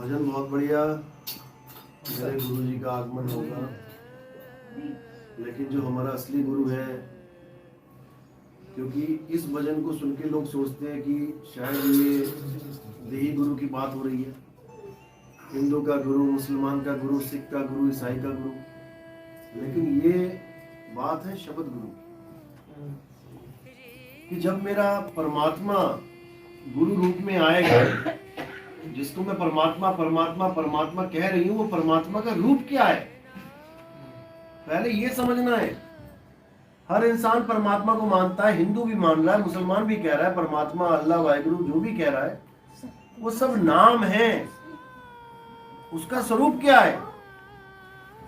भजन बहुत बढ़िया। मेरे गुरु जी का आगमन होगा, लेकिन जो हमारा असली गुरु है, क्योंकि इस भजन को सुन के लोग सोचते हैं कि शायद ये देही गुरु की बात हो रही है, हिंदू का गुरु, मुसलमान का गुरु, सिख का गुरु, ईसाई का गुरु, लेकिन ये बात है शब्द गुरु कि जब मेरा परमात्मा गुरु रूप में आएगा, जिसको मैं परमात्मा परमात्मा परमात्मा कह रही हूं, वो परमात्मा का रूप क्या है पहले ये समझना है। हर इंसान परमात्मा को मानता है, हिंदू भी मान रहा है, मुसलमान भी कह रहा है परमात्मा, अल्लाह, वाहिगुरु, जो भी कह रहा है वो सब नाम है। उसका स्वरूप क्या है?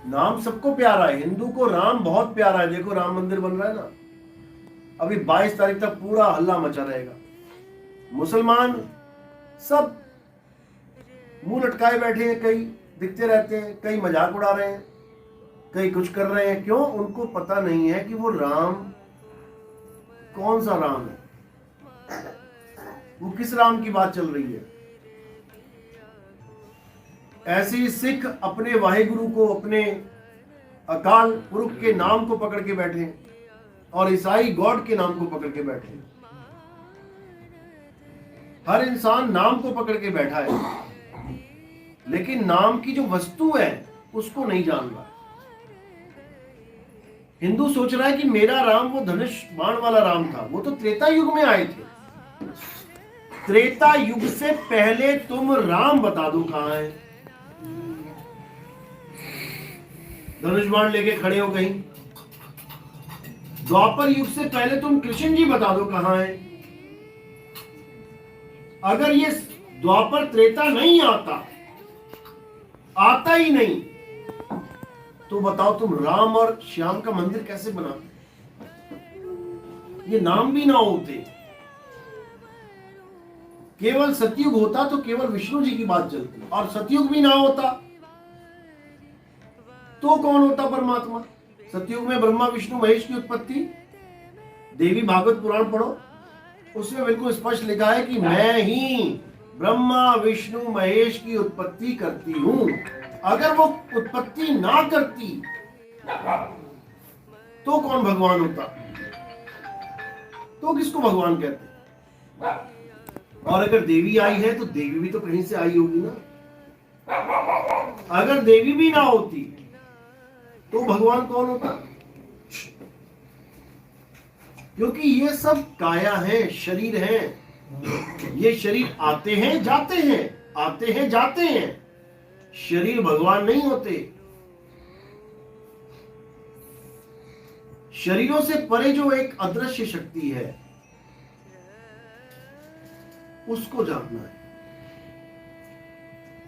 नाम सबको प्यारा है। हिंदू को राम बहुत प्यारा है, देखो राम मंदिर बन रहा है ना, अभी 22 तारीख तक पूरा हल्ला मचा रहेगा। मुसलमान सब मुंह लटकाए बैठे हैं, कई दिखते रहते हैं, कई मजाक उड़ा रहे हैं, कई कुछ कर रहे हैं। क्यों? उनको पता नहीं है कि वो राम कौन सा राम है, वो किस राम की बात चल रही है। ऐसे ही सिख अपने वाहिगुरु को, अपने अकाल पुरुष के नाम को पकड़ के बैठे, और ईसाई गॉड के नाम को पकड़ के बैठे। हर इंसान नाम को पकड़ के बैठा है, लेकिन नाम की जो वस्तु है उसको नहीं जान रहा। हिंदू सोच रहा है कि मेरा राम वो धनुष बाण वाला राम था, वो तो त्रेता युग में आए थे। त्रेता युग से पहले तुम राम बता दो कहां है। धनुष बाण लेके खड़े हो कहीं। द्वापर युग से पहले तुम कृष्ण जी बता दो कहां है। अगर ये द्वापर त्रेता नहीं आता ही नहीं, तो बताओ तुम राम और श्याम का मंदिर कैसे बना? ये नाम भी ना होते, केवल सतयुग होता तो केवल विष्णु जी की बात चलती, और सतयुग भी ना होता तो कौन होता परमात्मा? सतयुग में ब्रह्मा विष्णु महेश की उत्पत्ति, देवी भागवत पुराण पढ़ो, उसमें बिल्कुल स्पष्ट लिखा है कि मैं ही ब्रह्मा विष्णु महेश की उत्पत्ति करती हूं। अगर वो उत्पत्ति ना करती तो कौन भगवान होता? तो किसको भगवान कहते? और अगर देवी आई है तो देवी भी तो कहीं से आई होगी ना। अगर देवी भी ना होती तो भगवान कौन होता? क्योंकि ये सब काया है, शरीर है। ये शरीर आते हैं जाते हैं, आते हैं जाते हैं। शरीर भगवान नहीं होते। शरीरों से परे जो एक अदृश्य शक्ति है, उसको जानना है,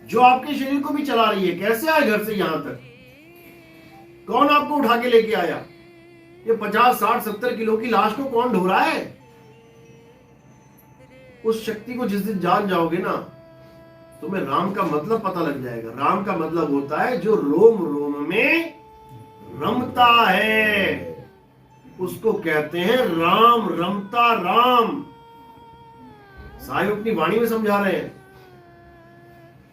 जो आपके शरीर को भी चला रही है। कैसे आए घर से यहां तक? कौन आपको उठा के लेके आया? ये 50, 60, 70 किलो की लाश को कौन ढो रहा है? उस शक्ति को जिस दिन जान जाओगे ना, तुम्हें राम का मतलब पता लग जाएगा। राम का मतलब होता है जो रोम रोम में रमता है, उसको कहते हैं राम। रमता राम। साईं अपनी वाणी में समझा रहे हैं,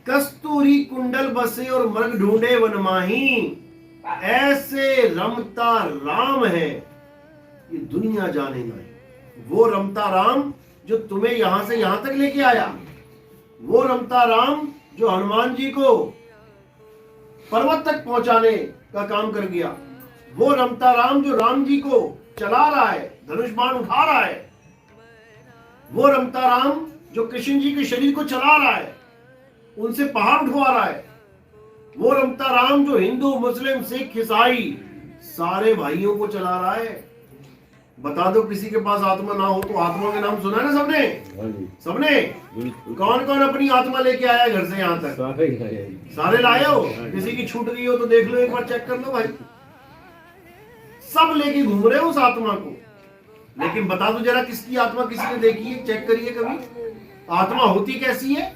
कस्तूरी कुंडल बसे और मृग ढूंढे वन माही, ऐसे रमता राम है ये दुनिया जाने नहीं। वो रमता राम जो तुम्हें यहां से यहां तक लेके आया, वो रमता राम जो हनुमान जी को पर्वत तक पहुंचाने का काम कर गया, वो रमता राम जो राम जी को चला रहा है, धनुष बाण उठा रहा है, वो रमता राम जो कृष्ण जी के शरीर को चला रहा है, उनसे पहाड़ उठवा रहा है, वो रमता राम जो हिंदू मुस्लिम सिख ईसाई सारे भाइयों को चला रहा है। बता दो किसी के पास आत्मा ना हो तो आत्मा के नाम सुना है ना सबने? सबने? कौन कौन अपनी आत्मा लेके आया घर से यहां तक? सारे लाए हो? किसी की छूट गई हो तो देख लो, एक बार चेक कर लो भाई। सब लेके घूम रहे हो उस आत्मा को। लेकिन बता दो जरा किसकी आत्मा किसी ने देखी है? चेक करिए कभी। आत्मा होती कैसी है?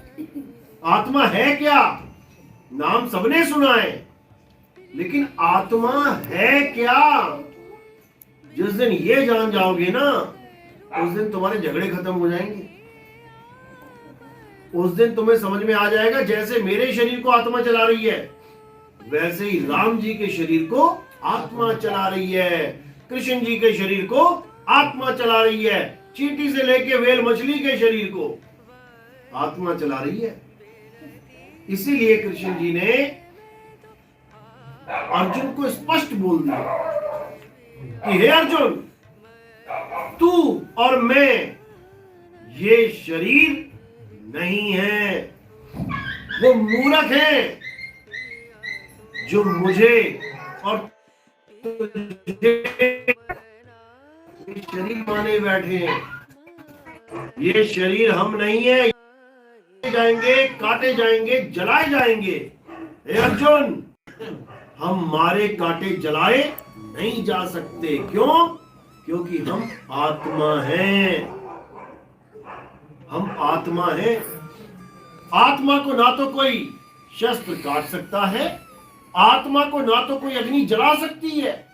आत्मा है क्या? नाम सबने सुना है, लेकिन आत्मा है क्या? जिस दिन ये जान जाओगे ना, उस दिन तुम्हारे झगड़े खत्म हो जाएंगे। उस दिन तुम्हें समझ में आ जाएगा, जैसे मेरे शरीर को आत्मा चला रही है वैसे ही राम जी के शरीर को आत्मा चला रही है, कृष्ण जी के शरीर को आत्मा चला रही है, चींटी से लेके व्हेल मछली के शरीर को आत्मा चला रही है। इसीलिए कृष्ण जी ने अर्जुन को स्पष्ट बोल दिया कि हे अर्जुन, तू और मैं ये शरीर नहीं है। वो मूर्ख है जो मुझे और तुझे शरीर माने बैठे हैं। ये शरीर हम नहीं है, जाएंगे, काटे जाएंगे, जलाए जाएंगे। हे अर्जुन, हम मारे काटे जलाए नहीं जा सकते। क्यों? क्योंकि हम आत्मा हैं। हम आत्मा हैं। आत्मा को ना तो कोई शस्त्र काट सकता है, आत्मा को ना तो कोई अग्नि जला सकती है,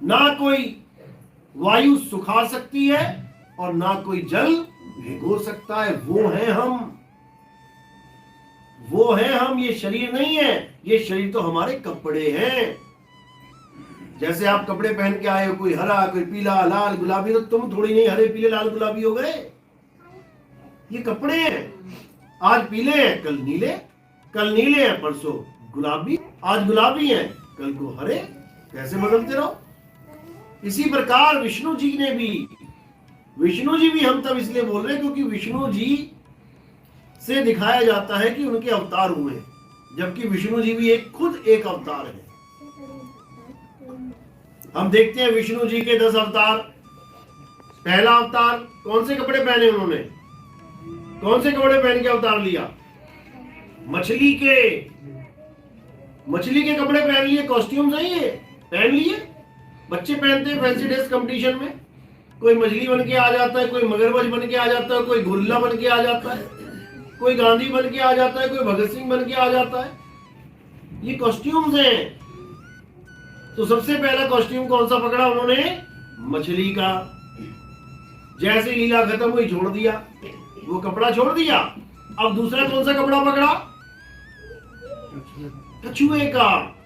ना कोई वायु सुखा सकती है, और ना कोई जल भिगो सकता है। वो है हम। वो है हम। ये शरीर नहीं है। ये शरीर तो हमारे कपड़े हैं। जैसे आप कपड़े पहन के आए हो, कोई हरा, कोई पीला, लाल, गुलाबी, तो तुम थोड़ी नहीं हरे, पीले, लाल, गुलाबी हो गए। ये कपड़े हैं। आज पीले हैं, कल नीले, कल नीले हैं, परसों गुलाबी, आज गुलाबी हैं, कल को हरे। कैसे बदलते रहो। इसी प्रकार विष्णु जी ने भी, विष्णु जी भी हम तब इसलिए बोल रहे हैं क्योंकि विष्णु जी से दिखाया जाता है कि उनके अवतार हुए, जबकि विष्णु जी भी खुद एक अवतार है। हम देखते हैं विष्णु जी के 10 अवतार। पहला अवतार, कौन से कपड़े पहने उन्होंने? कौन से कपड़े पहन के अवतार लिया? मछली के कपड़े पहन लिए, कॉस्ट्यूम सही है, पहन लिए। बच्चे पहनते हैं फैंसी ड्रेस कंपटीशन में। कोई मछली बन के आ जाता है, कोई मगरमच्छ बन के आ जाता है, कोई गोरिल्ला बन के आ जाता है, कोई गांधी बन के आ जाता है, कोई भगत सिंह बन के आ जाता है। ये कॉस्ट्यूम्स हैं। तो सबसे पहला कॉस्ट्यूम कौन सा पकड़ा उन्होंने? मछली का। जैसे लीला खत्म हुई, छोड़ दिया, वो कपड़ा छोड़ दिया। अब दूसरा कौन सा कपड़ा पकड़ा? कछुए का।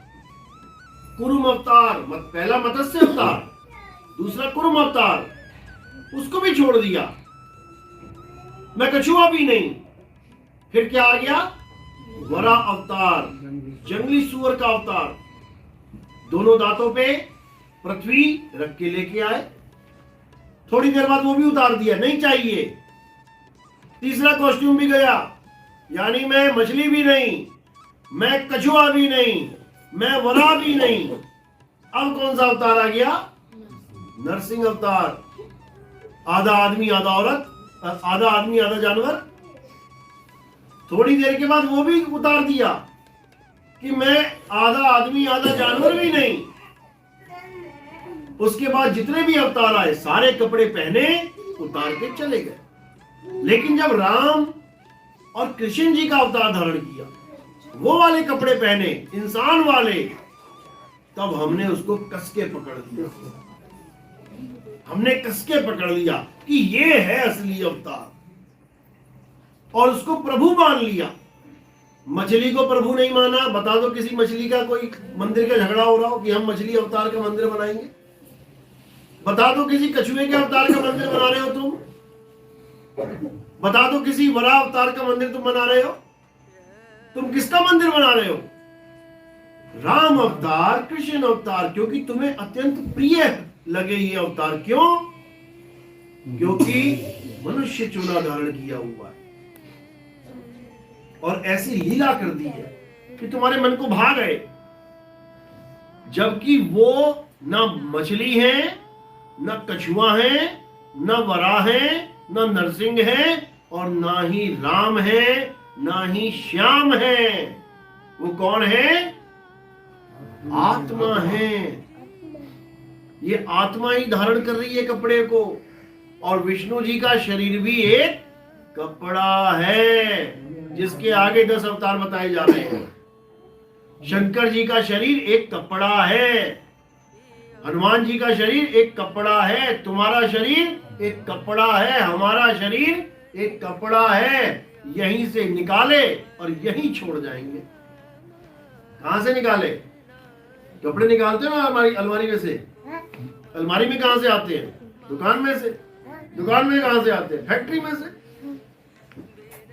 कुरुम अवतार। पहला मत्स्य अवतार, दूसरा कुरुम अवतार, उसको भी छोड़ दिया। मैं कछुआ भी नहीं। फिर क्या आ गया? वरा अवतार, जंगली सुअर का अवतार। दोनों दांतों पे पृथ्वी रख के लेके आए। थोड़ी देर बाद वो भी उतार दिया, नहीं चाहिए। तीसरा कॉस्ट्यूम भी गया, यानी मैं मछली भी नहीं, मैं कछुआ भी नहीं, मैं वरा भी नहीं। अब कौन सा अवतार आ गया? नरसिंह अवतार। आधा आदमी आधा औरत, आधा आदमी आधा जानवर। थोड़ी देर के बाद वो भी उतार दिया कि मैं आधा आदमी आधा जानवर भी नहीं। उसके बाद जितने भी अवतार आए सारे कपड़े पहने, उतार के चले गए। लेकिन जब राम और कृष्ण जी का अवतार धारण किया, वो वाले कपड़े पहने, इंसान वाले, तब हमने उसको कसके पकड़ लिया। हमने कसके पकड़ लिया कि ये है असली अवतार, और उसको प्रभु मान लिया। मछली को प्रभु नहीं माना। बता दो किसी मछली का कोई मंदिर का झगड़ा हो रहा हो कि हम मछली अवतार का मंदिर बनाएंगे। बता दो किसी कछुए के अवतार का मंदिर बना रहे हो तुम। बता दो किसी वरा अवतार का मंदिर तुम बना रहे हो। तुम किसका मंदिर बना रहे हो? राम अवतार, कृष्ण अवतार, क्योंकि तुम्हें अत्यंत प्रिय लगे ये अवतार। क्यों? क्योंकि मनुष्य चूना धारण किया हुआ है और ऐसी लीला कर दी है कि तुम्हारे मन को भा गए। जबकि वो ना मछली है, ना कछुआ है, ना वरा है, ना नरसिंह है, और ना ही राम है, ना ही श्याम है। वो कौन है? आत्मा है। ये आत्मा ही धारण कर रही है कपड़े को। और विष्णु जी का शरीर भी एक कपड़ा है, जिसके आगे 10 अवतार बताए जा रहे हैं। शंकर जी का शरीर एक कपड़ा है, हनुमान जी का शरीर एक कपड़ा है, तुम्हारा शरीर एक कपड़ा है, हमारा शरीर एक कपड़ा है। यहीं से निकाले और यहीं छोड़ जाएंगे। कहां से निकाले? कपड़े निकालते हो ना अलमारी, अलमारी में से। अलमारी में कहां से आते हैं? दुकान में से। दुकान में कहां से आते हैं? फैक्ट्री में से।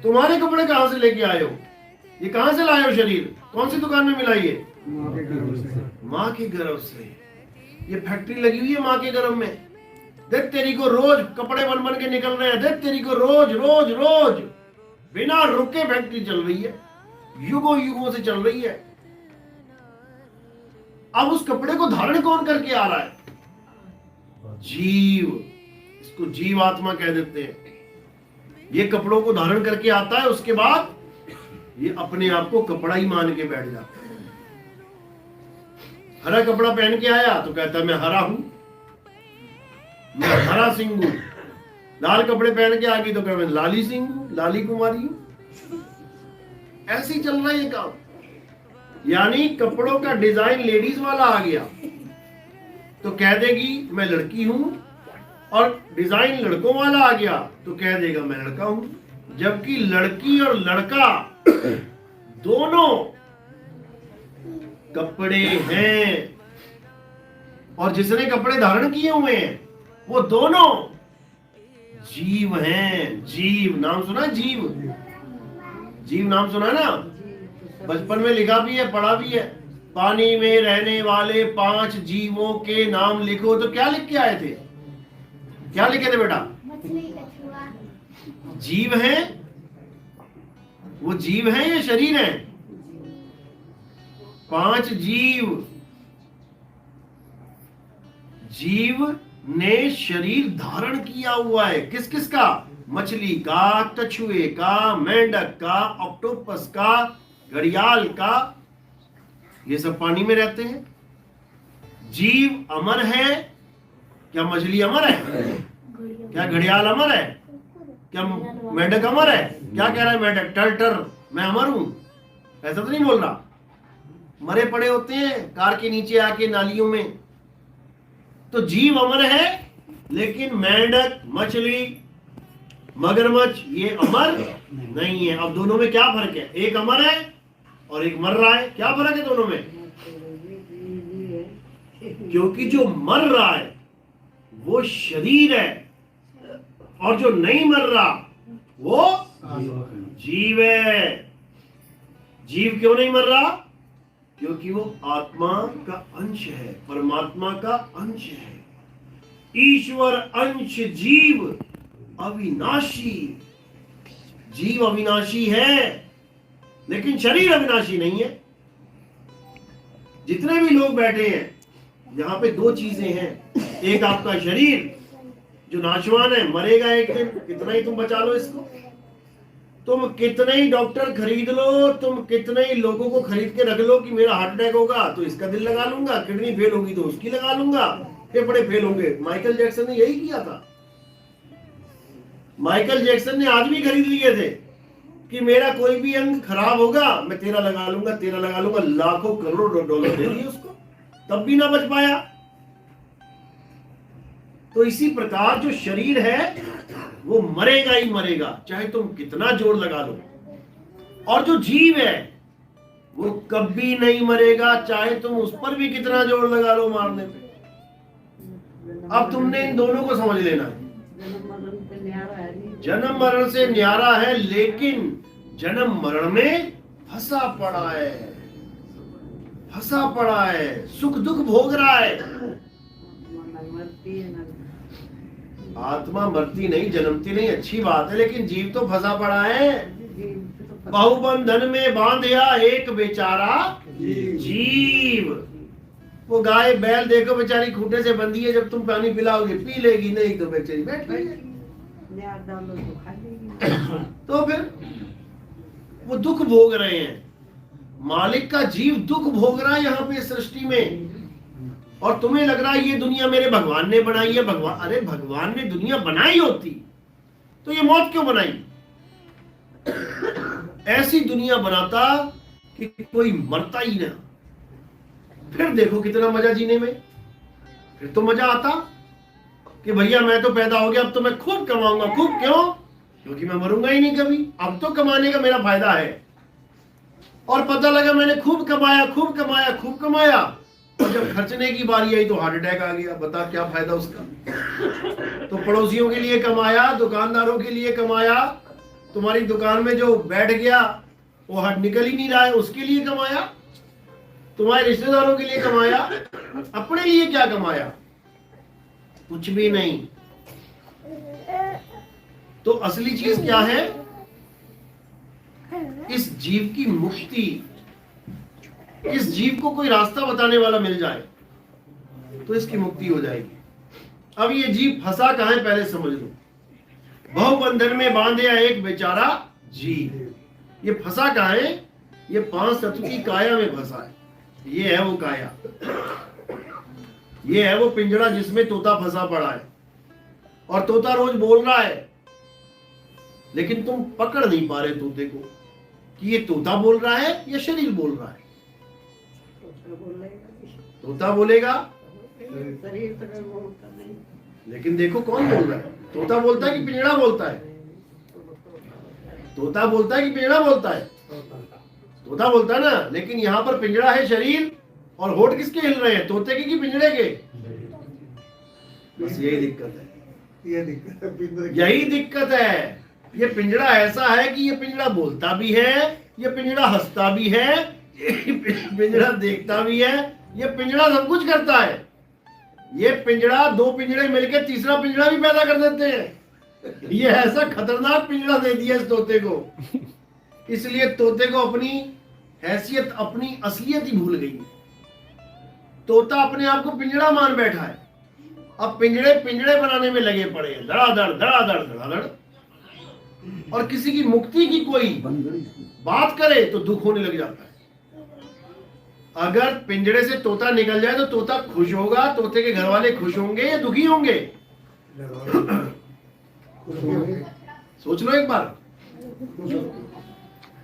तुम्हारे कपड़े कहां से लेके आए हो? ये कहां से लाए हो शरीर? कौन सी दुकान में मिला ये? माँ के गर्भ से। ये फैक्ट्री लगी हुई है माँ के गर्भ में। देख तेरी को रोज कपड़े बन बन के निकल रहे हैं। देख तेरी को रोज रोज रोज बिना रुके फैक्ट्री चल रही है, युगों युगों से चल रही है। अब उस कपड़े को धारण कौन करके आ रहा है? जीव। इसको जीव आत्मा कह देते हैं। ये कपड़ों को धारण करके आता है, उसके बाद ये अपने आप को कपड़ा ही मान के बैठ जाता है। हरा कपड़ा पहन के आया तो कहता है मैं हरा हूं, मैं हरा सिंह हूं। लाल कपड़े पहन के आ गई तो कहता मैं लाली सिंह हूं, लाली कुमारी हूं। ऐसे ही चल रहा है ये काम। यानी कपड़ों का डिजाइन लेडीज वाला आ गया तो कह देगी मैं लड़की हूं, और डिजाइन लड़कों वाला आ गया तो कह देगा मैं लड़का हूं। जबकि लड़की और लड़का दोनों कपड़े हैं, और जिसने कपड़े धारण किए हुए हैं वो दोनों जीव हैं। जीव नाम सुना? जीव, जीव नाम सुना ना? बचपन में लिखा भी है, पढ़ा भी है। पानी में रहने वाले 5 जीवों के नाम लिखो, तो क्या लिख के आए थे? क्या लिखे थे बेटा? जीव हैं। वो जीव हैं या शरीर हैं? 5 जीव। जीव ने शरीर धारण किया हुआ है। किस किस का? मछली का, कछुए का, मेंढक का, ऑक्टोपस का, घड़ियाल का। ये सब पानी में रहते हैं। जीव अमर है। क्या मछली अमर है? क्या घड़ियाल अमर है? क्या मेंढक अमर है? क्या कह रहा है मेंढक? टर मैं अमर हूं, ऐसा तो नहीं बोल रहा। मरे पड़े होते हैं कार के नीचे आके नालियों में। तो जीव अमर है, लेकिन मेंढक, मछली, मगरमच्छ ये अमर नहीं है। अब दोनों में क्या फर्क है? एक अमर है और एक मर रहा है। क्या फर्क है दोनों में? क्योंकि जो मर रहा है वो शरीर है, और जो नहीं मर रहा वो जीव है। जीव क्यों नहीं मर रहा? क्योंकि वो आत्मा का अंश है, परमात्मा का अंश है। ईश्वर अंश जीव अविनाशी। जीव अविनाशी है, लेकिन शरीर अविनाशी नहीं है। जितने भी लोग बैठे हैं यहाँ पे 2 चीजें हैं। एक आपका शरीर जो नाशवान है, मरेगा एक दिन। कितना ही तुम बचा लो इसको, तुम कितने ही डॉक्टर खरीद लो, तुम कितने ही लोगों को खरीद के रख लो कि मेरा हार्ट अटैक होगा तो इसका दिल लगा लूंगा, किडनी फेल होगी तो उसकी लगा लूंगा, फेफड़े फेल होंगे। माइकल जैक्सन ने यही किया था। माइकल जैक्सन ने आज भी खरीद लिए थे कि मेरा कोई भी अंग खराब होगा मैं तेरा लगा लूंगा, तेरा लगा लूंगा। लाखों करोड़ों डॉलर दे दिए उसको, तब भी ना बच पाया। तो इसी प्रकार जो शरीर है वो मरेगा ही मरेगा, चाहे तुम कितना जोर लगा लो। और जो जीव है वो कभी नहीं मरेगा, चाहे तुम उस पर भी कितना जोर लगा लो मारने पे। अब तुमने इन दोनों को समझ लेना है। जन्म मरण से न्यारा है, लेकिन जन्म मरण में फंसा पड़ा है, फंसा पड़ा है, सुख दुख भोग रहा है। आत्मा मरती नहीं, जन्मती नहीं, अच्छी बात है, लेकिन जीव तो फंसा पड़ा है। बहुबंधन में बांधिया एक बेचारा जीव। वो गाय बैल देखो बेचारी खूंटे से बंधी है, जब तुम पानी पिलाओगे पी लेगी, नहीं तो बेचारी बैठ गई। तो फिर वो दुख भोग रहे हैं। मालिक का जीव दुख भोग रहा है यहाँ पे सृष्टि में। और तुम्हें लग रहा है ये दुनिया मेरे भगवान ने बनाई है। भगवान, अरे भगवान ने दुनिया बनाई होती तो ये मौत क्यों बनाई? ऐसी दुनिया बनाता कि कोई मरता ही ना। फिर देखो कितना मजा जीने में। फिर तो मजा आता कि भैया मैं तो पैदा हो गया, अब तो मैं खूब कमाऊंगा। खूब क्यों? क्योंकि मैं मरूंगा ही नहीं कभी। अब तो कमाने का मेरा फायदा है। और पता लगा मैंने खूब कमाया, खूब कमाया, खूब कमाया, और जब खर्चने की बारी आई तो हार्ट अटैक आ गया। बता क्या फायदा उसका। तो पड़ोसियों के लिए कमाया, दुकानदारों के लिए कमाया, तुम्हारी दुकान में जो बैठ गया वो हार्ट निकल ही नहीं रहा है, उसके लिए कमाया, तुम्हारे रिश्तेदारों के लिए कमाया, अपने लिए क्या कमाया? कुछ भी नहीं। तो असली चीज क्या है? इस जीव की मुक्ति। इस जीव को कोई रास्ता बताने वाला मिल जाए तो इसकी मुक्ति हो जाएगी। अब ये जीव फंसा कहां है पहले समझ लो। बहुबंधन में बांधे एक बेचारा जीव, ये फंसा कहां है? ये 5 तत्व की काया में फंसा है। ये है वो काया, ये है वो पिंजरा जिसमें तोता फंसा पड़ा है। और तोता रोज बोल रहा है, लेकिन तुम पकड़ नहीं पा रहे तोते को कि ये तोता बोल रहा है या शरीर बोल रहा है। तोता बोलेगा, लेकिन देखो कौन बोल रहा है। तोता बोलता है कि पिंजड़ा बोलता है? तोता बोलता है कि पिंजड़ा बोलता है? तोता बोलता है ना। लेकिन यहां पर पिंजड़ा है शरीर, और होठ किसके हिल रहे हैं, तोते के कि पिंजड़े के? बस यही दिक्कत है, यही दिक्कत है। ये पिंजड़ा ऐसा है कि ये पिंजड़ा बोलता भी है, ये पिंजड़ा हंसता भी है, ये पिंजड़ा देखता भी है, ये पिंजड़ा सब कुछ करता है। ये पिंजड़ा 2 पिंजड़े मिलकर तीसरा पिंजड़ा भी पैदा कर देते हैं। ये ऐसा खतरनाक पिंजड़ा दे दिया इस तोते को, इसलिए तोते को अपनी हैसियत, अपनी असलियत ही भूल गई। तोता अपने आप को पिंजड़ा मान बैठा है। अब पिंजड़े पिंजड़े बनाने में लगे पड़े हैं, धड़ाधड़ धड़ाधड़ धड़ाधड़। और किसी की मुक्ति की कोई बात करे तो दुख होने लग जाता है। अगर पिंजड़े से तोता निकल जाए तो तोता खुश होगा, तोते के घर वाले खुश होंगे या दुखी होंगे? सोच लो एक बार।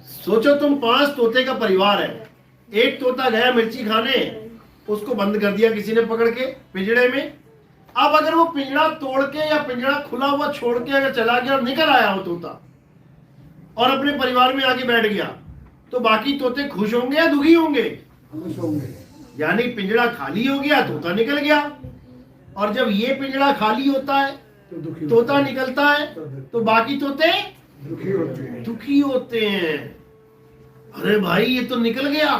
सोचो तुम 5 तोते का परिवार है। एक तोता गया मिर्ची खाने, उसको बंद कर दिया किसी ने पकड़ के पिंजड़े में। अब अगर वो पिंजड़ा तोड़ के या पिंजड़ा खुला हुआ छोड़ के अगर चला गया और निकल आया वो तोता और अपने परिवार में आके बैठ गया, तो बाकी तोते खुश होंगे या दुखी होंगे? खुश होंगे। यानी पिंजड़ा खाली हो गया, तोता निकल गया। और जब ये पिंजड़ा खाली होता है, तोता निकलता है, तो बाकी तोते दुखी होते हैं। अरे भाई ये तो निकल गया,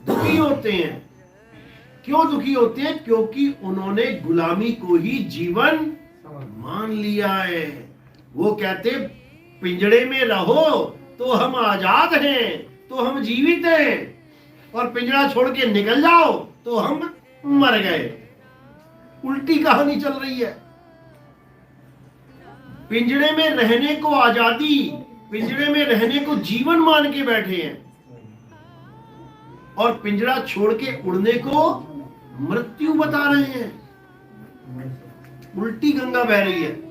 दुखी होते हैं। क्यों दुखी होते हैं? क्योंकि उन्होंने गुलामी को ही जीवन मान लिया है। वो कहते पिंजड़े में रहो तो हम आजाद हैं, तो हम जीवित हैं, और पिंजड़ा छोड़ के निकल जाओ तो हम मर गए। उल्टी कहानी चल रही है। पिंजड़े में रहने को आजादी, पिंजड़े में रहने को जीवन मान के बैठे हैं, और पिंजड़ा छोड़ के उड़ने को मृत्यु बता रहे हैं। उल्टी गंगा बह रही है।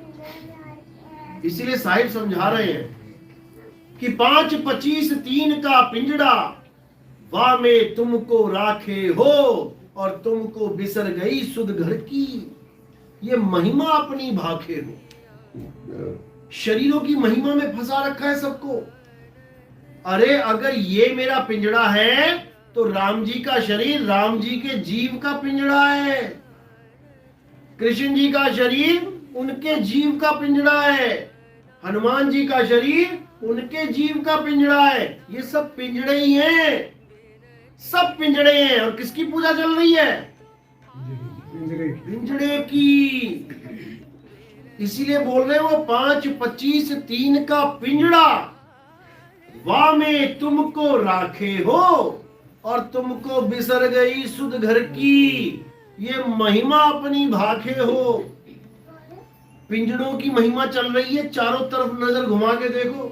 इसीलिए साहिब समझा रहे हैं कि 5, 25, 3 का पिंजड़ा वाह में तुमको राखे हो, और तुमको बिसर गई सुध घर की, ये महिमा अपनी भाखे हो। शरीरों की महिमा में फंसा रखा है सबको। अरे अगर ये मेरा पिंजड़ा है तो राम जी का शरीर राम जी के जीव का पिंजड़ा है, कृष्ण जी का शरीर उनके जीव का पिंजड़ा है, हनुमान जी का शरीर उनके जीव का पिंजड़ा है। ये सब पिंजड़े ही हैं, सब पिंजड़े हैं। और किसकी पूजा चल रही है? पिंजड़े की। इसीलिए बोल रहे हो 5, 25, 3 का पिंजड़ा वाह में तुमको राखे हो, और तुमको बिसर गई सुध घर की, ये महिमा अपनी भाखे हो। पिंजड़ों की महिमा चल रही है। चारों तरफ नजर घुमा के देखो,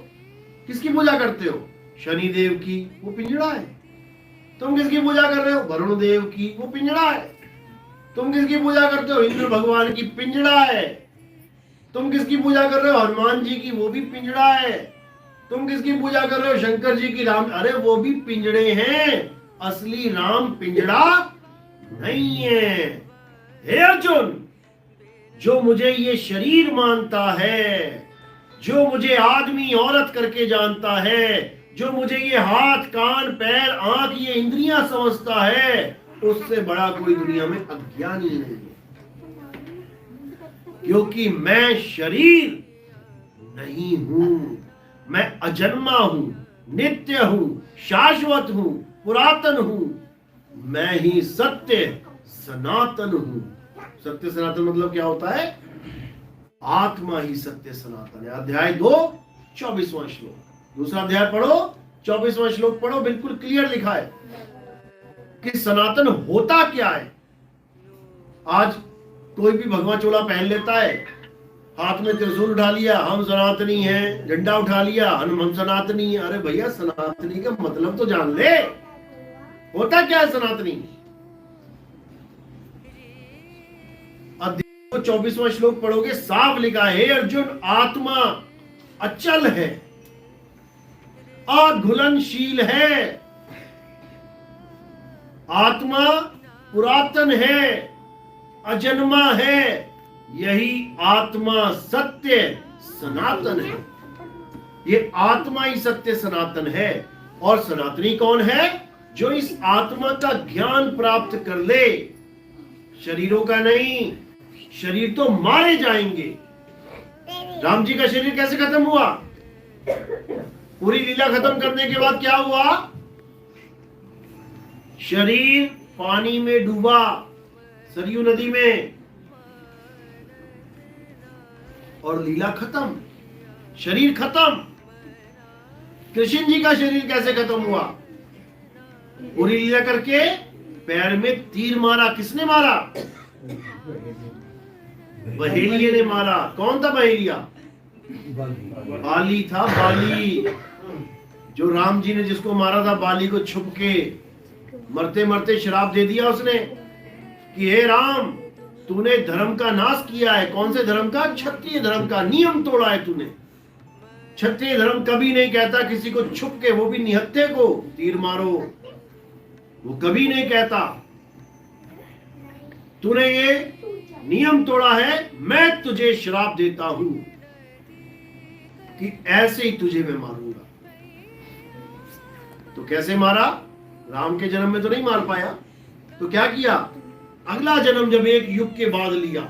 किसकी पूजा करते हो? शनि देव की, वो पिंजड़ा है। तुम किसकी पूजा कर रहे हो? वरुण देव की, वो पिंजड़ा है। तुम किसकी पूजा करते हो? इंद्र भगवान की, पिंजड़ा है। तुम किसकी पूजा कर रहे हो? हनुमान जी की, वो भी पिंजड़ा है। तुम किसकी पूजा कर रहे हो? शंकर जी की, राम, अरे वो भी पिंजड़े हैं। असली राम पिंजड़ा नहीं है। हे अर्जुन, जो मुझे ये शरीर मानता है जो मुझे आदमी औरत करके जानता है, जो मुझे ये हाथ कान पैर आंख ये इंद्रियां समझता है, उससे बड़ा कोई दुनिया में अज्ञानी नहीं है। क्योंकि मैं शरीर नहीं हूं, मैं अजन्मा हूं, नित्य हूं, शाश्वत हूं, पुरातन हूं। मैं ही सत्य सनातन हूं। सत्य सनातन मतलब क्या होता है? आत्मा ही सत्य सनातन है। अध्याय 2 24वां श्लोक। दूसरा अध्याय पढ़ो, 24वां श्लोक पढ़ो, बिल्कुल क्लियर लिखा है कि सनातन होता क्या है। आज कोई भी भगवा चोला पहन लेता है, हाथ में त्रिशूल उठा लिया, हम सनातनी हैं, झंडा उठा लिया, हम सनातनी हैं। अरे भैया, सनातनी का मतलब तो जान ले, होता क्या है सनातनी। अध्याय 24वां श्लोक पढ़ोगे, साफ लिखा है, हे अर्जुन, आत्मा अचल है, अघुलनशील है, आत्मा पुरातन है, अजन्मा है, यही आत्मा सत्य सनातन है। ये आत्मा ही सत्य सनातन है। और सनातनी कौन है? जो इस आत्मा का ज्ञान प्राप्त कर ले, शरीरों का नहीं। शरीर तो मारे जाएंगे। राम जी का शरीर कैसे खत्म हुआ? पूरी लीला खत्म करने के बाद क्या हुआ? शरीर पानी में डूबा, सरयू नदी में, और लीला खत्म, शरीर खत्म। कृष्ण जी का शरीर कैसे खत्म हुआ? पूरी लीला करके पैर में तीर मारा। किसने मारा? बहेलिये ने मारा। कौन था बहेलिया? बाली था, बाली। जो राम जी ने जिसको मारा था, बाली को छुप के मरते मरते श्राप दे दिया उसने कि हे राम, तूने धर्म का नाश किया है। कौन से धर्म का? क्षत्रिय धर्म का। नियम तोड़ा है तूने। क्षत्रिय धर्म कभी नहीं कहता किसी को छुप के, वो भी निहत्थे को, तीर मारो। वो कभी नहीं कहता। तूने ये नियम तोड़ा है, मैं तुझे श्राप देता हूं कि ऐसे ही तुझे मैं मारूंगा। तो कैसे मारा? राम के जन्म में तो नहीं मार पाया, तो क्या किया? अगला जन्म जब एक युग के बाद लिया,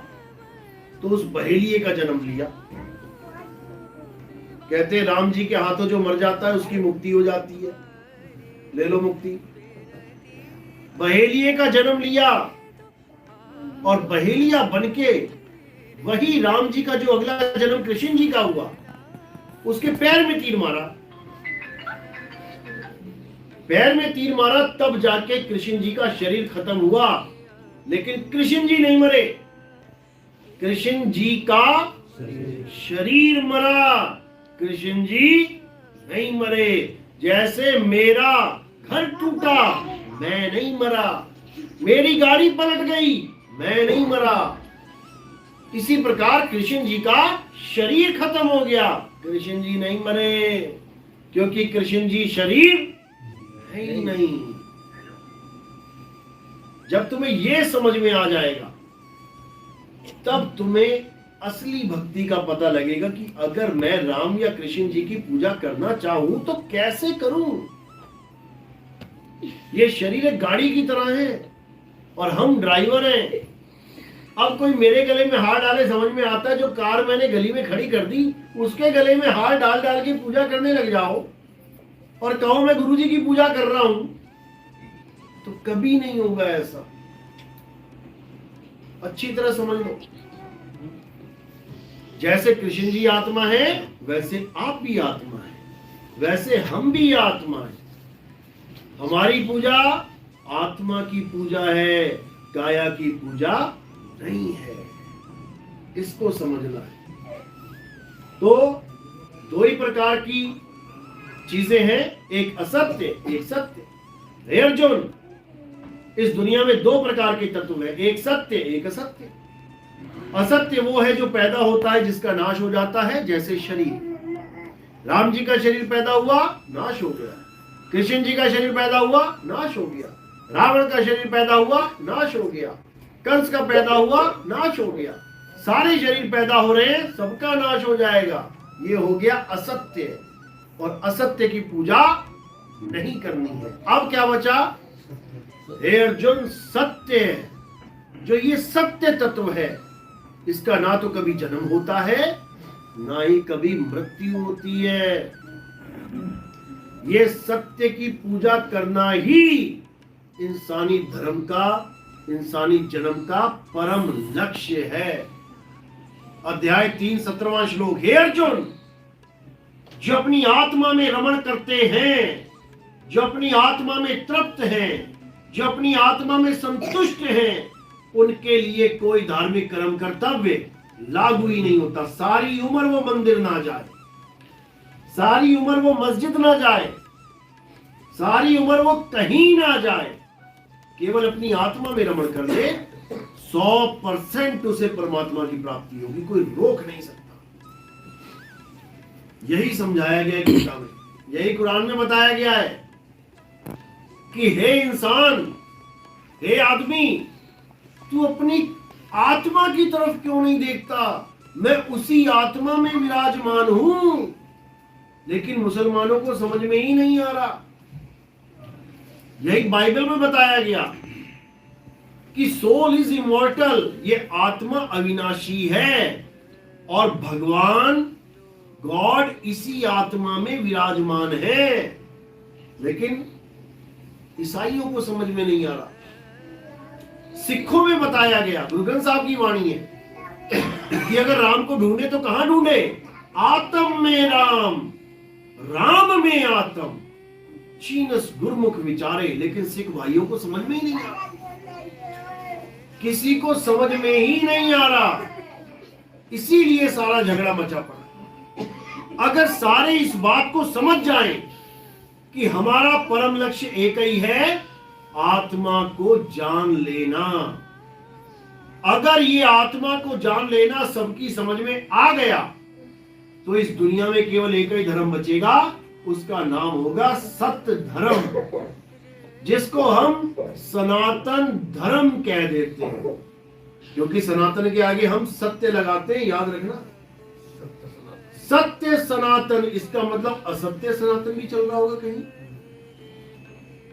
तो उस बहेलिये का जन्म लिया। कहते हैं राम जी के हाथों जो मर जाता है उसकी मुक्ति हो जाती है। ले लो मुक्ति। बहेलिये का जन्म लिया, और बहेलिया बनके वही राम जी का जो अगला जन्म कृष्ण जी का हुआ, उसके पैर में तीर मारा। पैर में तीर मारा, तब जाके कृष्ण जी का शरीर खत्म हुआ। लेकिन कृष्ण जी नहीं मरे, कृष्ण जी का शरीर मरा, कृष्ण जी नहीं मरे। जैसे मेरा घर टूटा, मैं नहीं मरा। मेरी गाड़ी पलट गई, मैं नहीं मरा। इसी प्रकार कृष्ण जी का शरीर खत्म हो गया, कृष्ण जी नहीं मरे, क्योंकि कृष्ण जी शरीर है ही नहीं। जब तुम्हें यह समझ में आ जाएगा, तब तुम्हें असली भक्ति का पता लगेगा कि अगर मैं राम या कृष्ण जी की पूजा करना चाहूं तो कैसे करूं। ये शरीर एक गाड़ी की तरह है और हम ड्राइवर हैं। अब कोई मेरे गले में हार डाले, समझ में आता है जो कार मैंने गली में खड़ी कर दी, उसके गले में हार डाल डाल के पूजा करने लग जाओ और कहो मैं गुरुजी की पूजा कर रहा हूं, तो कभी नहीं होगा ऐसा। अच्छी तरह समझ लो, जैसे कृष्ण जी आत्मा है वैसे आप भी आत्मा है, वैसे हम भी आत्मा है। हमारी पूजा आत्मा की पूजा है, काया की पूजा नहीं है। इसको समझना है। तो दो ही प्रकार की चीजें हैं, एक असत्य एक सत्य। हे अर्जुन, इस दुनिया में दो प्रकार के तत्व हैं, एक सत्य एक असत्य। असत्य वो है जो पैदा होता है जिसका नाश हो जाता है, जैसे शरीर। राम जी का शरीर पैदा हुआ, नाश हो गया। कृष्ण जी का शरीर पैदा हुआ, नाश हो गया। रावण का शरीर पैदा हुआ, नाश हो गया। कंस का पैदा हुआ, नाश हो गया। सारे शरीर पैदा हो रहे हैं, सबका नाश हो जाएगा। ये हो गया असत्य, और असत्य की पूजा नहीं करनी है। अब क्या बचा? हे अर्जुन, सत्य, जो ये सत्य तत्व है, इसका ना तो कभी जन्म होता है, ना ही कभी मृत्यु होती है। ये सत्य की पूजा करना ही इंसानी धर्म का, इंसानी जन्म का परम लक्ष्य है। अध्याय 3 17वां श्लोक। हे अर्जुन, जो अपनी आत्मा में रमण करते हैं, जो अपनी आत्मा में तृप्त हैं, जो अपनी आत्मा में संतुष्ट हैं, उनके लिए कोई धार्मिक कर्म कर्तव्य लागू ही नहीं होता। सारी उम्र वो मंदिर ना जाए, सारी उम्र वो मस्जिद ना जाए, सारी उम्र वो कहीं ना जाए, केवल अपनी आत्मा में रमण कर ले, 100% उसे परमात्मा की प्राप्ति होगी, कोई रोक नहीं सकता। यही समझाया गया है गीता में, यही कुरान में बताया गया है कि हे इंसान, हे आदमी, तू अपनी आत्मा की तरफ क्यों नहीं देखता? मैं उसी आत्मा में विराजमान हूं, लेकिन मुसलमानों को समझ में ही नहीं आ रहा। यही बाइबल में बताया गया कि सोल इज इमॉर्टल, ये आत्मा अविनाशी है, और भगवान गॉड इसी आत्मा में विराजमान है। लेकिन ईसाइयों को समझ में नहीं आ रहा। सिखों में बताया गया, गुरु ग्रंथ साहब की वाणी है कि अगर राम को ढूंढे तो कहां ढूंढे? आत्म में राम, राम में आत्म, चीनस गुरमुख विचारे। लेकिन सिख भाइयों को समझ में ही नहीं आ रहा, किसी को समझ में ही नहीं आ रहा, इसीलिए सारा झगड़ा मचा पड़ा। अगर सारे इस बात को समझ जाएं कि हमारा परम लक्ष्य एक ही है, आत्मा को जान लेना, अगर ये आत्मा को जान लेना सबकी समझ में आ गया, तो इस दुनिया में केवल एक ही धर्म बचेगा, उसका नाम होगा सत्य धर्म, जिसको हम सनातन धर्म कह देते हैं। क्योंकि सनातन के आगे हम सत्य लगाते हैं, याद रखना, सत्य सनातन, इसका मतलब असत्य सनातन भी चल रहा होगा कहीं।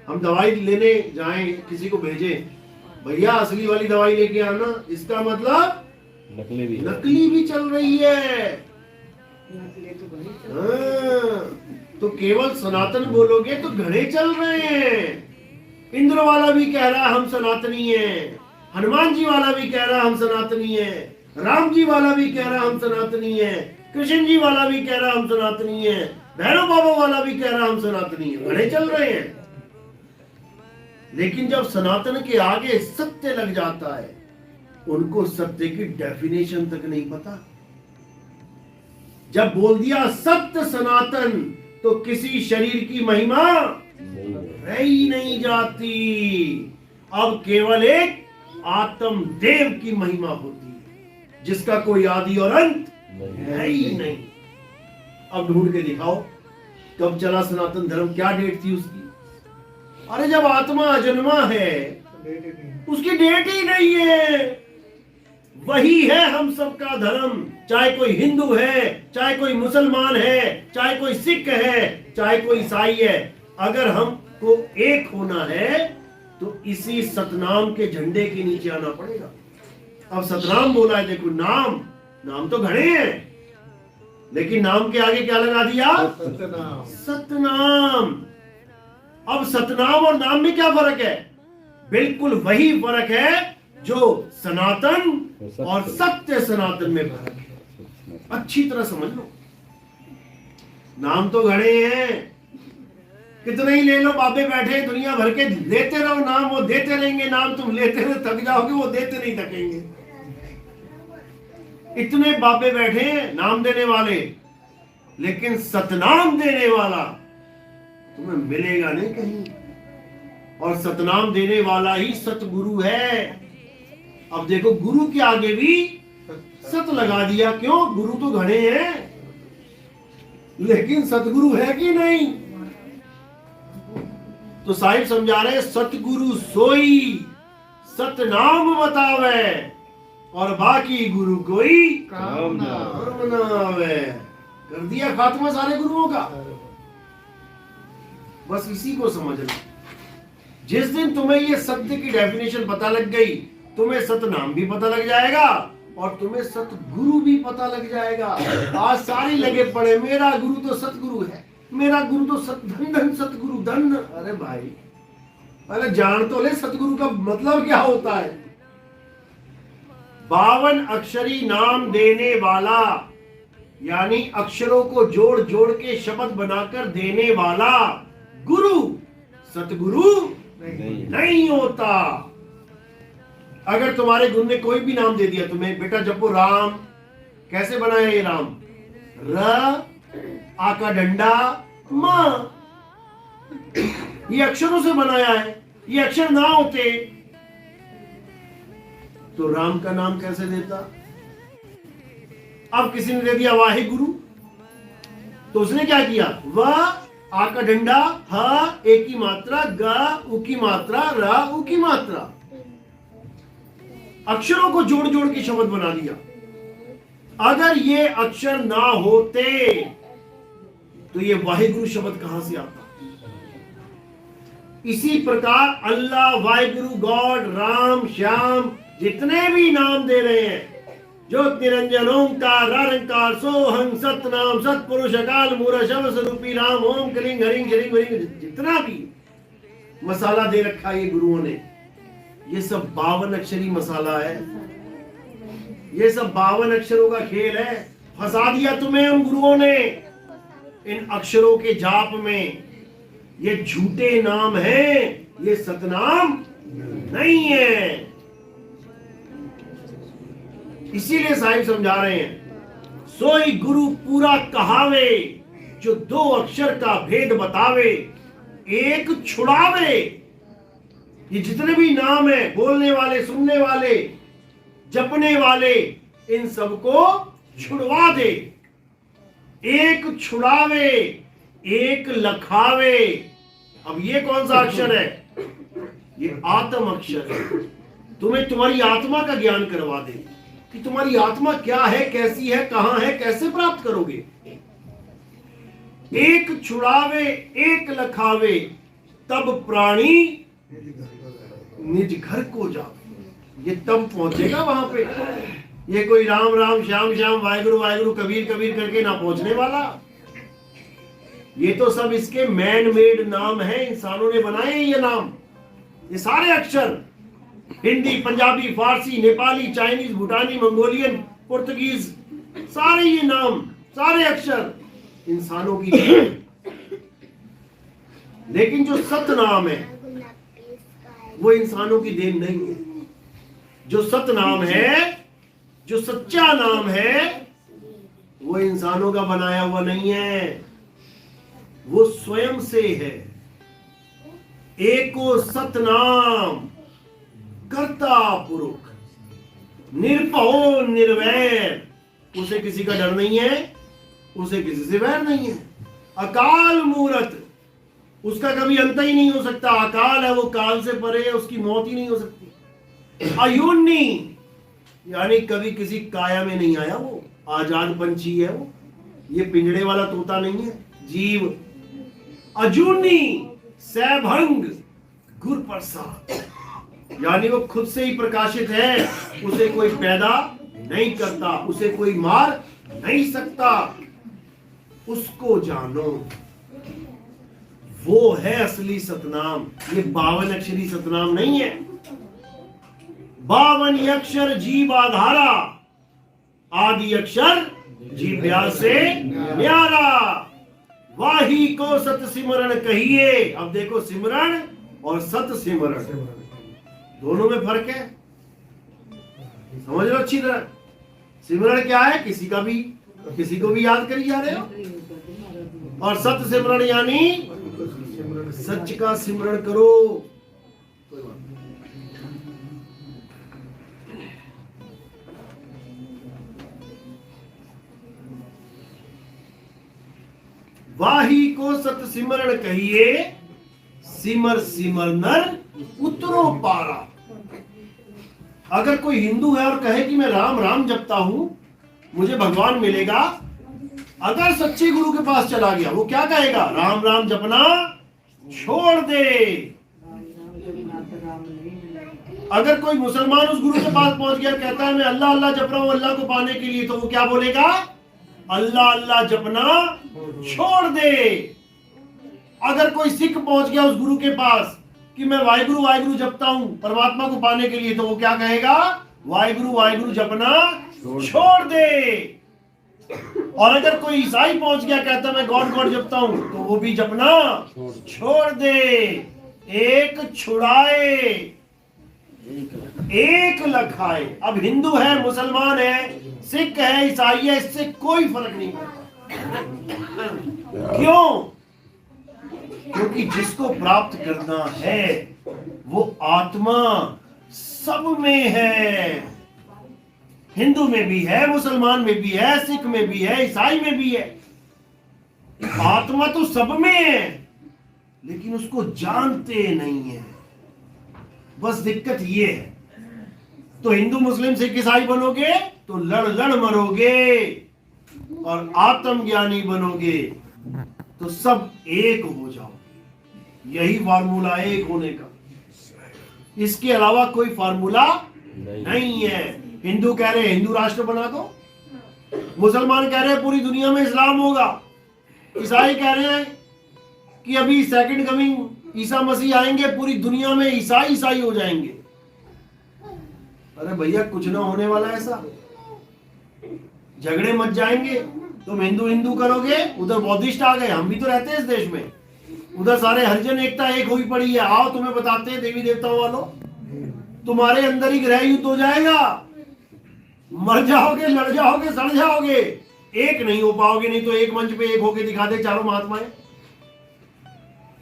हम दवाई लेने जाएं, किसी को भेजें, भैया असली वाली दवाई लेके आना, इसका मतलब नकली भी चल रही है। तो केवल सनातन बोलोगे तो घड़े चल रहे हैं। इंद्र वाला भी कह रहा है हम सनातनी हैं, हनुमान जी वाला भी कह रहा हम सनातनी हैं, राम जी वाला भी कह रहा हम सनातनी हैं, कृष्ण जी वाला भी कह रहा हम सनातनी हैं, भैरव बाबा वाला भी कह रहा हम सनातनी हैं। घड़े चल रहे हैं। लेकिन जब सनातन के आगे सत्य लग जाता है, उनको सत्य की डेफिनेशन तक नहीं पता। जब बोल दिया सत्य सनातन, तो किसी शरीर की महिमा रह ही नहीं जाती। अब केवल एक आत्म देव की महिमा होती है, जिसका कोई आदि और अंत है ही नहीं। अब ढूंढ के दिखाओ कब चला सनातन धर्म, क्या डेट थी उसकी? अरे जब आत्मा अजन्मा है, उसकी डेट ही नहीं है। वही है हम सबका धर्म, चाहे कोई हिंदू है, चाहे कोई मुसलमान है, चाहे कोई सिख है, चाहे कोई ईसाई है। अगर हमको एक होना है तो इसी सतनाम के झंडे के नीचे आना पड़ेगा। अब सतनाम बोला है, देखो नाम, नाम तो घड़े हैं, लेकिन नाम के आगे क्या लगा दिया? सतनाम। सतनाम। अब सतनाम और नाम में क्या फर्क है? बिल्कुल वही फर्क है जो सनातन और सत्य सनातन में फर्क है। अच्छी तरह समझ लो। नाम तो घड़े हैं, कितने ही ले लो, बाबे बैठे दुनिया भर के, लेते रहो नाम, वो देते रहेंगे नाम, तुम लेते रहो थक जाओगे, वो देते नहीं थकेंगे। इतने बाबे बैठे हैं नाम देने वाले, लेकिन सतनाम देने वाला तुम्हें मिलेगा नहीं कहीं। और सतनाम देने वाला ही सतगुरु है। अब देखो, गुरु के आगे भी सत लगा दिया। क्यों? गुरु तो घड़े हैं, लेकिन सतगुरु है कि नहीं? तो साहिब समझा रहे, सतगुरु सोई सतनाम बतावे, और बाकी गुरु कोई काम ना आवे। कर दिया खात्मा सारे गुरुओं का। बस इसी को समझना। जिस दिन तुम्हें ये सत्य की डेफिनेशन पता लग गई, तुम्हें सतनाम भी पता लग जाएगा और तुम्हें सतगुरु भी पता लग जाएगा। आज सारे लगे पड़े मेरा गुरु तो सतगुरु है, मेरा गुरु तो धन धन सतगुरु धन। अरे भाई पहले जान तो ले सतगुरु का मतलब क्या होता है। 52 अक्षरी नाम देने वाला, यानी अक्षरों को जोड़ जोड़ के शब्द बनाकर देने वाला गुरु सतगुरु नहीं होता। अगर तुम्हारे गुरु ने कोई भी नाम दे दिया तुम्हें, बेटा जपो राम, कैसे बनाया ये राम? र आ का डंडा म, ये अक्षरों से बनाया है। ये अक्षर ना होते तो राम का नाम कैसे देता? अब किसी ने दे दिया वाहे गुरु, तो उसने क्या किया? वह आ का डंडा, ह ए की मात्रा, ग उ की मात्रा, र उ की मात्रा, अक्षरों को जोड़ जोड़ के शब्द बना दिया। अगर ये अक्षर ना होते तो ये वाहिगुरु शब्द कहां से आता? इसी प्रकार अल्लाह, वाहिगुरु, गॉड, राम, श्याम, जितने भी नाम दे रहे हैं, ज्योत निरंजन ओंकार निरंकार सोहं सतनाम सतपुरुष अकाल मूरत शब्द स्वरूपी राम ओम कलिंग हरिंग शरिंग वरिंग, जितना भी मसाला दे रखा है ये गुरुओं ने, ये सब 52 अक्षरी मसाला है। ये सब 52 अक्षरों का खेल है। फंसा दिया तुम्हें उन गुरुओं ने इन अक्षरों के जाप में। ये झूठे नाम है, ये सतनाम नहीं है। इसीलिए साहिब समझा रहे हैं, सोई गुरु पूरा कहावे, जो 2 अक्षर का भेद बतावे, एक छुड़ावे। ये जितने भी नाम है, बोलने वाले, सुनने वाले, जपने वाले, इन सबको छुड़वा दे। एक छुड़ावे, एक लखावे। अब ये कौन सा अक्षर है? ये आत्म अक्षर है। तुम्हें तुम्हारी आत्मा का ज्ञान करवा दे कि तुम्हारी आत्मा क्या है, कैसी है, कहां है, कैसे प्राप्त करोगे। एक छुड़ावे, एक लखावे, तब प्राणी निज घर को जावे। ये तब पहुंचेगा वहां पे। ये कोई राम राम श्याम श्याम वाहिगुरु वाहिगुरु कबीर कबीर करके ना पहुंचने वाला। ये तो सब इसके मैन मेड नाम है, इंसानों ने बनाए हैं ये नाम। ये सारे अक्षर हिंदी, पंजाबी, फारसी, नेपाली, चाइनीज, भूटानी, मंगोलियन, पुर्तगीज, सारे ये नाम, सारे अक्षर इंसानों की देन। लेकिन जो सत नाम है वो इंसानों की देन नहीं है। जो सत नाम है, जो सच्चा नाम है, वो इंसानों का बनाया हुआ नहीं है, वो स्वयं से है। एको सतनाम कर्ता पुरुष, निरपहो निर्वैर। उसे किसी का डर नहीं है, उसे किसी से वैर नहीं है। अकाल मूरत, उसका कभी अंत ही नहीं हो सकता। अकाल है, वो काल से परे है, उसकी मौत ही नहीं हो सकती। अयोनि, यानी कभी किसी काया में नहीं आया, वो आजाद पंछी है। वो ये पिंजड़े वाला तोता नहीं है, जीव। अजूनी, सैभंग, गुर प्रसाद, यानी वो खुद से ही प्रकाशित है, उसे कोई पैदा नहीं करता, उसे कोई मार नहीं सकता। उसको जानो, वो है असली सतनाम। ये 52 अक्षरी सतनाम नहीं है। 52 अक्षर जीव आधारा, आदि अक्षर जीव्या से न्यारा। वाही को सत सिमरण कहिए। अब देखो, सिमरण और सत सिमरण दोनों में फर्क है, समझ लो अच्छी तरह। सिमरण क्या है? किसी को भी याद करी जा रहे हो। और सत सिमरण यानी सच का सिमरण करो। वाही को सत सिमरण कहिए, सिमर सिमर नर उतरो पारा। अगर कोई हिंदू है और कहे कि मैं राम राम जपता हूं, मुझे भगवान मिलेगा, अगर सच्चे गुरु के पास चला गया, वो क्या कहेगा? राम राम जपना छोड़ दे। अगर कोई मुसलमान उस गुरु के पास पहुंच गया, कहता है मैं अल्लाह अल्लाह जप रहा हूं अल्लाह को पाने के लिए, तो वो क्या बोलेगा? अल्लाह अल्लाह जपना छोड़ दे। अगर कोई सिख पहुंच गया उस गुरु के पास कि मैं वाहिगुरु वाहिगुरु जपता हूं परमात्मा को पाने के लिए, तो वो क्या कहेगा? वाहिगुरु वाहिगुरु जपना छोड़ दे। और अगर कोई ईसाई पहुंच गया, कहता मैं गॉड गॉड जपता हूं, तो वो भी जपना छोड़ दे। एक छुड़ाए एक लखाए। अब हिंदू है, मुसलमान है, सिख है, ईसाई है, इससे कोई फर्क नहीं पड़ता। क्यों? क्योंकि जिसको प्राप्त करना है वो आत्मा सब में है। हिंदू में भी है, मुसलमान में भी है, सिख में भी है, ईसाई में भी है। आत्मा तो सब में है, लेकिन उसको जानते नहीं है। बस दिक्कत ये है। तो हिंदू मुस्लिम सिख ईसाई बनोगे तो लड़ लड़ मरोगे, और आत्मज्ञानी बनोगे तो सब एक हो जाओगे। यही फार्मूला है एक होने का। इसके अलावा कोई फार्मूला नहीं है। हिंदू कह रहे हैं हिंदू राष्ट्र बना दो, मुसलमान कह रहे हैं पूरी दुनिया में इस्लाम होगा, ईसाई कह रहे हैं कि अभी सेकंड कमिंग ईसा मसीह आएंगे, पूरी दुनिया में ईसाई ईसाई हो जाएंगे। अरे भैया कुछ ना होने वाला ऐसा। झगड़े मच जाएंगे। तुम हिंदू हिंदू करोगे, उधर बौद्धिस्ट आ गए, हम भी तो रहते हैं इस देश में, उधर सारे हरिजन एकता एक हुई पड़ी है। आओ तुम्हें बताते हैं देवी देवताओं वालों, तुम्हारे अंदर ही गृह युद्ध हो जाएगा, मर जाओगे, लड़ जाओगे, सड़ जाओगे, एक नहीं हो पाओगे। नहीं तो एक मंच पे एक होके दिखा दे चारों महात्माएं।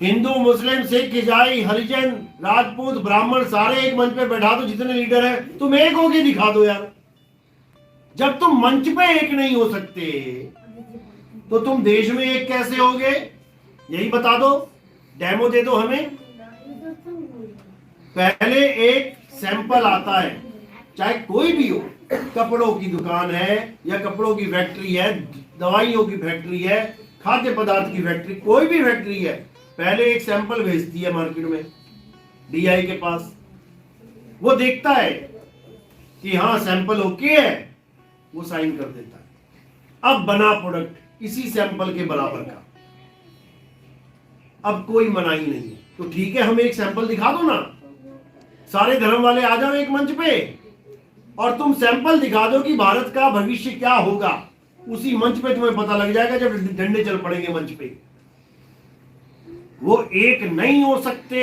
हिंदू मुस्लिम सिख ईसाई हरिजन राजपूत ब्राह्मण सारे एक मंच पे बैठा दो, जितने लीडर है तुम एक होके दिखा दो यार। जब तुम मंच पे एक नहीं हो सकते तो तुम देश में एक कैसे होगे? यही बता दो, डेमो दे दो हमें। पहले एक सैंपल आता है, चाहे कोई भी हो, कपड़ों की दुकान है या कपड़ों की फैक्ट्री है, दवाइयों की फैक्ट्री है, खाद्य पदार्थ की फैक्ट्री, कोई भी फैक्ट्री है, पहले एक सैंपल भेजती है मार्केट में डीआई के पास। वो देखता है कि हाँ सैंपल ओके है, वो साइन कर देता है। अब बना प्रोडक्ट इसी सैंपल के बराबर का। अब कोई मनाही नहीं है, तो ठीक है हमें एक सैंपल दिखा दो ना, सारे धर्म वाले आ जाओ एक मंच पे और तुम सैंपल दिखा दो कि भारत का भविष्य क्या होगा। उसी मंच पे तुम्हें पता लग जाएगा जब डंडे चल पड़ेंगे मंच पे। वो एक नहीं हो सकते।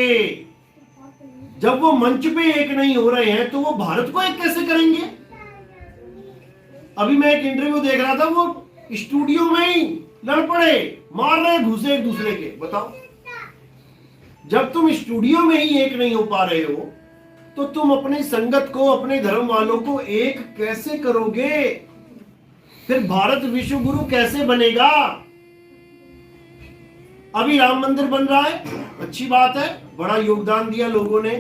जब वो मंच पे एक नहीं हो रहे हैं तो वो भारत को एक कैसे करेंगे? अभी मैं एक इंटरव्यू देख रहा था, वो स्टूडियो में ही लड़ पड़े, मार रहे घुसे एक दूसरे के। बताओ, जब तुम स्टूडियो में ही एक नहीं हो पा रहे हो तो तुम अपनी संगत को, अपने धर्म वालों को एक कैसे करोगे? फिर भारत विश्व गुरु कैसे बनेगा? अभी राम मंदिर बन रहा है, अच्छी बात है, बड़ा योगदान दिया लोगों ने,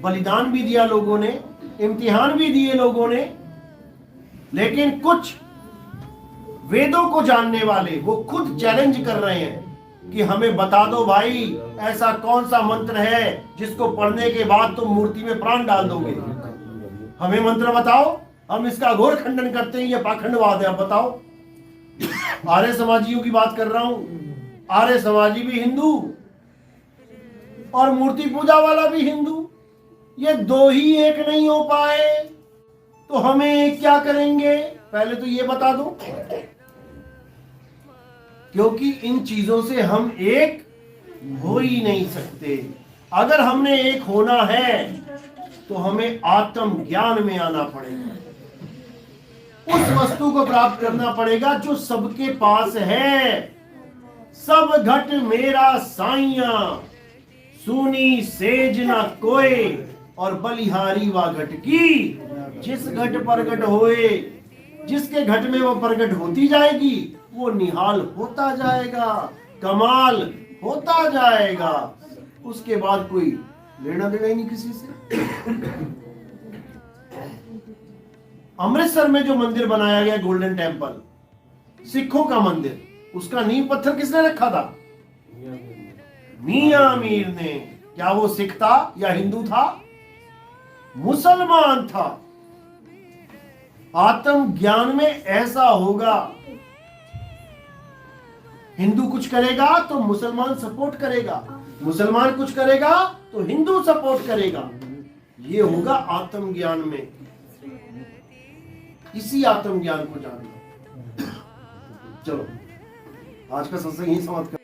बलिदान भी दिया लोगों ने, इम्तिहान भी दिए लोगों ने, लेकिन कुछ वेदों को जानने वाले वो खुद चैलेंज कर रहे हैं कि हमें बता दो भाई, ऐसा कौन सा मंत्र है जिसको पढ़ने के बाद तुम मूर्ति में प्राण डाल दोगे? हमें मंत्र बताओ, हम इसका घोर खंडन करते हैं, ये पाखंडवाद है। अब बताओ। आर्य समाजियों की बात कर रहा हूं। आर्य समाजी भी हिंदू और मूर्ति पूजा वाला भी हिंदू, ये दो ही एक नहीं हो पाए तो हमें क्या करेंगे? पहले तो ये बता दो, क्योंकि इन चीजों से हम एक हो ही नहीं सकते। अगर हमने एक होना है तो हमें आत्म ज्ञान में आना पड़ेगा, उस वस्तु को प्राप्त करना पड़ेगा जो सबके पास है। सब घट मेरा साइया, सुनी सेज ना कोई, और बलिहारी वा घट की, जिस घट प्रगट होए, जिसके घट में वो प्रगट होती जाएगी वो निहाल होता जाएगा, कमाल होता जाएगा। उसके बाद कोई लेना देना ही नहीं किसी से। अमृतसर में जो मंदिर बनाया गया गोल्डन टेम्पल, सिखों का मंदिर, उसका नींव पत्थर किसने रखा था? मियां मीर ने। क्या वो सिख था या हिंदू था? मुसलमान था। आत्म ज्ञान में ऐसा होगा, हिंदू कुछ करेगा तो मुसलमान सपोर्ट करेगा, मुसलमान कुछ करेगा तो हिंदू सपोर्ट करेगा। ये होगा आत्मज्ञान में। इसी आत्मज्ञान को जानना। चलो आज का सत्संग यही समाप्त कर